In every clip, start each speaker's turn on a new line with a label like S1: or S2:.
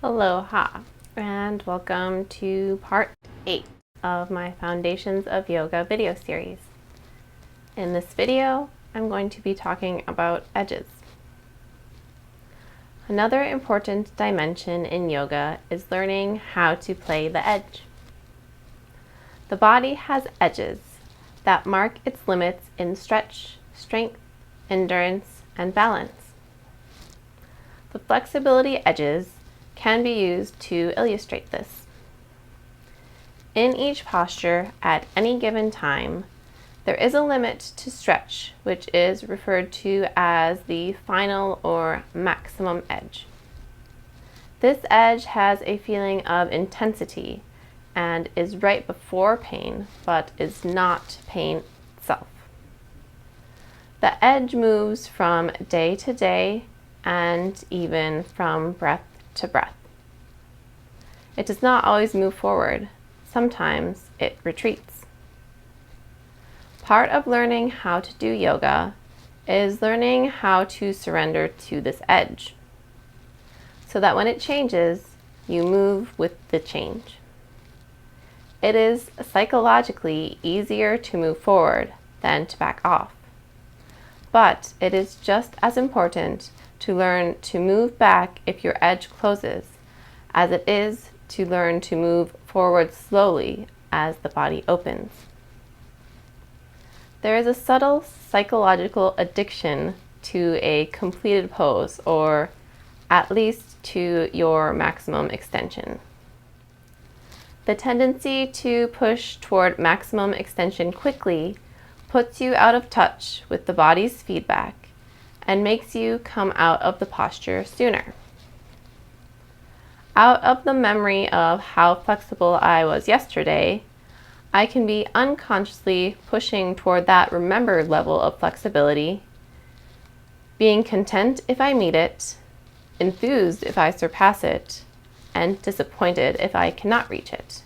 S1: Aloha and welcome to part 8 of my Foundations of Yoga video series. In this video, I'm going to be talking about edges. Another important dimension in yoga is learning how to play the edge. The body has edges that mark its limits in stretch, strength, endurance, and balance. The flexibility edges can be used to illustrate this. In each posture at any given time, there is a limit to stretch, which is referred to as the final or maximum edge. This edge has a feeling of intensity and is right before pain, but is not pain itself. The edge moves from day to day and even from breath to breath. It does not always move forward. Sometimes it retreats. Part of learning how to do yoga is learning how to surrender to this edge, so that when it changes, you move with the change. It is psychologically easier to move forward than to back off, but it is just as important to learn to move back if your edge closes, as it is to learn to move forward slowly as the body opens. There is a subtle psychological addiction to a completed pose, or at least to your maximum extension. The tendency to push toward maximum extension quickly puts you out of touch with the body's feedback and makes you come out of the posture sooner. Out of the memory of how flexible I was yesterday, I can be unconsciously pushing toward that remembered level of flexibility, being content if I meet it, enthused if I surpass it, and disappointed if I cannot reach it.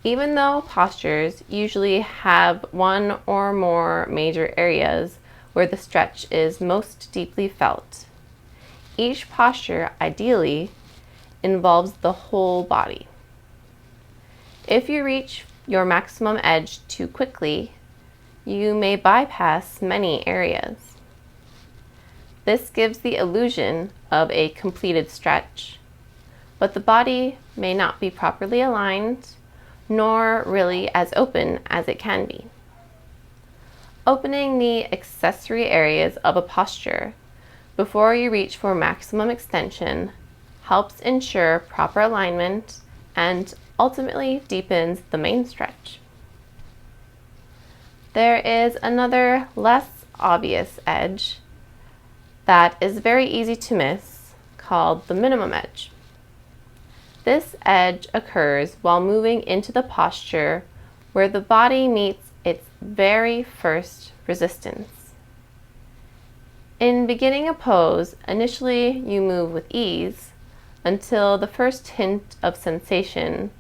S1: Even though postures usually have one or more major areas where the stretch is most deeply felt, each posture ideally involves the whole body. If you reach your maximum edge too quickly, you may bypass many areas. This gives the illusion of a completed stretch, but the body may not be properly aligned, nor really as open as it can be. Opening the accessory areas of a posture before you reach for maximum extension helps ensure proper alignment and ultimately deepens the main stretch. There is another less obvious edge that is very easy to miss, called the minimum edge. This edge occurs while moving into the posture where the body meets its very first resistance. In beginning a pose, initially you move with ease until the first hint of sensation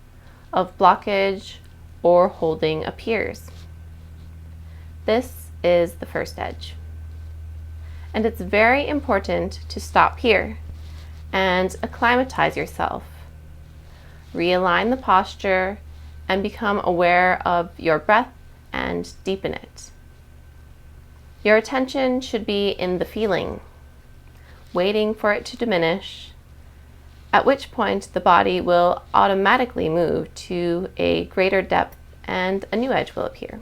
S1: of blockage or holding appears. This is the first edge. And it's very important to stop here and acclimatize yourself. Realign the posture and become aware of your breath and deepen it. Your attention should be in the feeling, waiting for it to diminish, at which point the body will automatically move to a greater depth and a new edge will appear.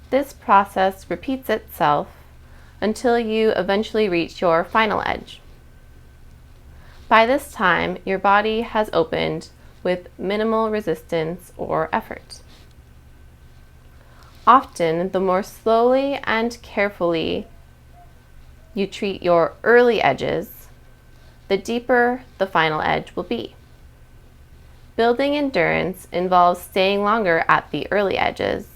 S1: This process repeats itself until you eventually reach your final edge. By this time, your body has opened with minimal resistance or effort. Often, the more slowly and carefully you treat your early edges, the deeper the final edge will be. Building endurance involves staying longer at the early edges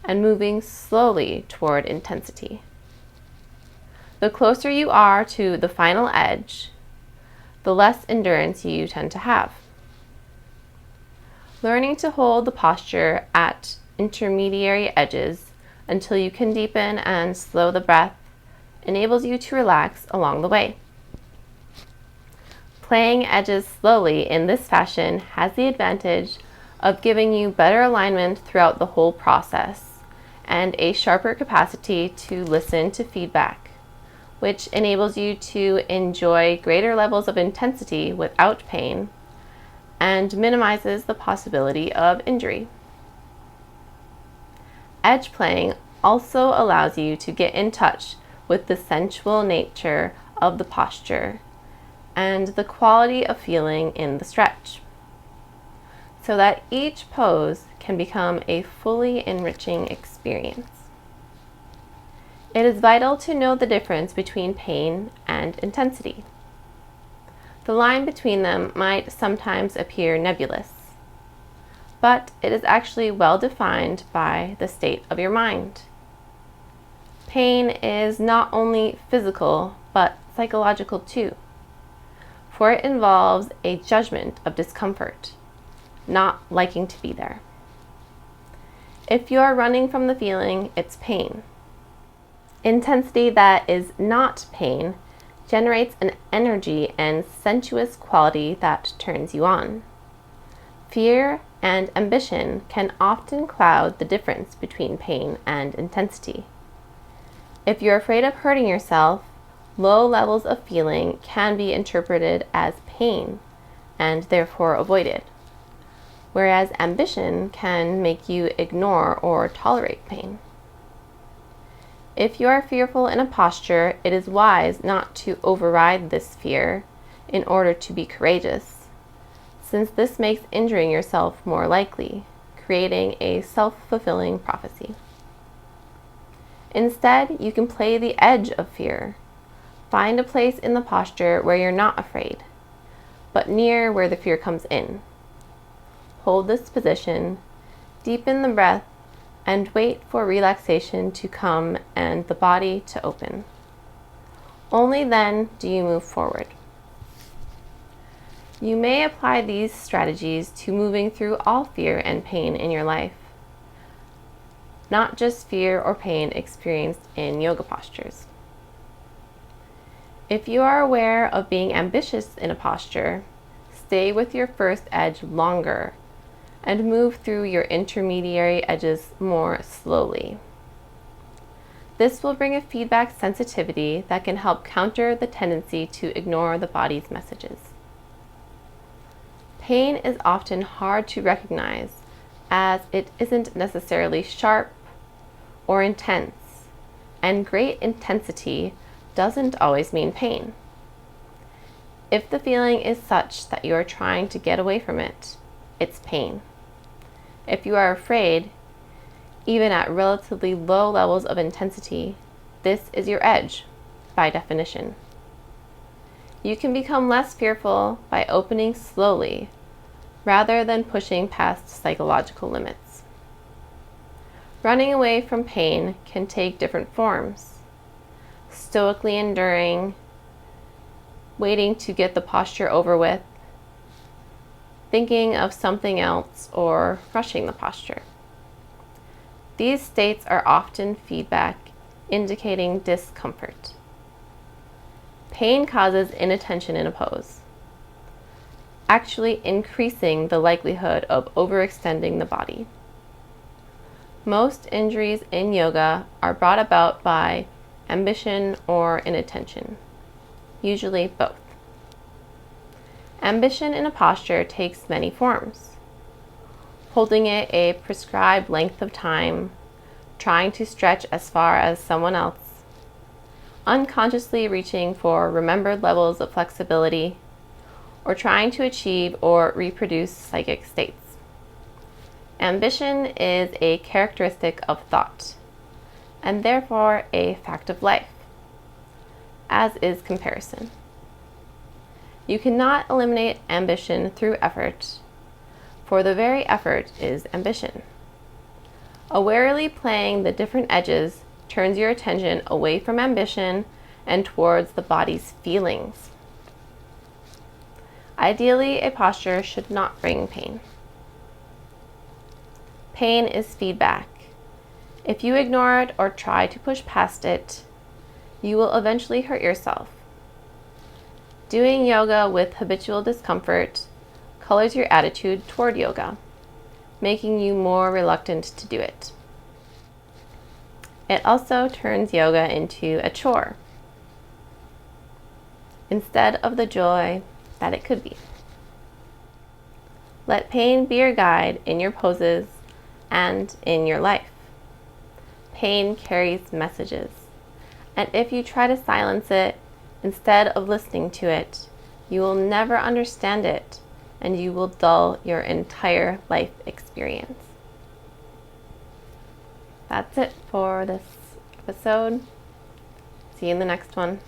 S1: and moving slowly toward intensity. The closer you are to the final edge, the less endurance you tend to have. Learning to hold the posture at intermediary edges until you can deepen and slow the breath enables you to relax along the way. Playing edges slowly in this fashion has the advantage of giving you better alignment throughout the whole process and a sharper capacity to listen to feedback, which enables you to enjoy greater levels of intensity without pain and minimizes the possibility of injury. Edge playing also allows you to get in touch with the sensual nature of the posture and the quality of feeling in the stretch, so that each pose can become a fully enriching experience. It is vital to know the difference between pain and intensity. The line between them might sometimes appear nebulous, but it is actually well defined by the state of your mind. Pain is not only physical, but psychological too, for it involves a judgment of discomfort, not liking to be there. If you are running from the feeling, it's pain. Intensity that is not pain generates an energy and sensuous quality that turns you on. Fear and ambition can often cloud the difference between pain and intensity. If you're afraid of hurting yourself, low levels of feeling can be interpreted as pain and therefore avoided, whereas ambition can make you ignore or tolerate pain. If you are fearful in a posture, it is wise not to override this fear in order to be courageous, since this makes injuring yourself more likely, creating a self-fulfilling prophecy. Instead, you can play the edge of fear. Find a place in the posture where you're not afraid, but near where the fear comes in. Hold this position, deepen the breath, and wait for relaxation to come and the body to open. Only then do you move forward. You may apply these strategies to moving through all fear and pain in your life, not just fear or pain experienced in yoga postures. If you are aware of being ambitious in a posture, stay with your first edge longer and move through your intermediary edges more slowly. This will bring a feedback sensitivity that can help counter the tendency to ignore the body's messages. Pain is often hard to recognize as it isn't necessarily sharp or intense, and great intensity doesn't always mean pain. If the feeling is such that you are trying to get away from it, it's pain. If you are afraid, even at relatively low levels of intensity, this is your edge, by definition. You can become less fearful by opening slowly, rather than pushing past psychological limits. Running away from pain can take different forms. Stoically enduring, waiting to get the posture over with, thinking of something else, or rushing the posture. These states are often feedback indicating discomfort. Pain causes inattention in a pose, actually increasing the likelihood of overextending the body. Most injuries in yoga are brought about by ambition or inattention, usually both. Ambition in a posture takes many forms. Holding it a prescribed length of time, trying to stretch as far as someone else, unconsciously reaching for remembered levels of flexibility, or trying to achieve or reproduce psychic states. Ambition is a characteristic of thought, and therefore a fact of life, as is comparison. You cannot eliminate ambition through effort, for the very effort is ambition. Awarely playing the different edges turns your attention away from ambition and towards the body's feelings. Ideally, a posture should not bring pain. Pain is feedback. If you ignore it or try to push past it, you will eventually hurt yourself. Doing yoga with habitual discomfort colors your attitude toward yoga, making you more reluctant to do it. It also turns yoga into a chore instead of the joy that it could be. Let pain be your guide in your poses and in your life. Pain carries messages, and if you try to silence it instead of listening to it, you will never understand it, and you will dull your entire life experience. That's it for this episode. See you in the next one.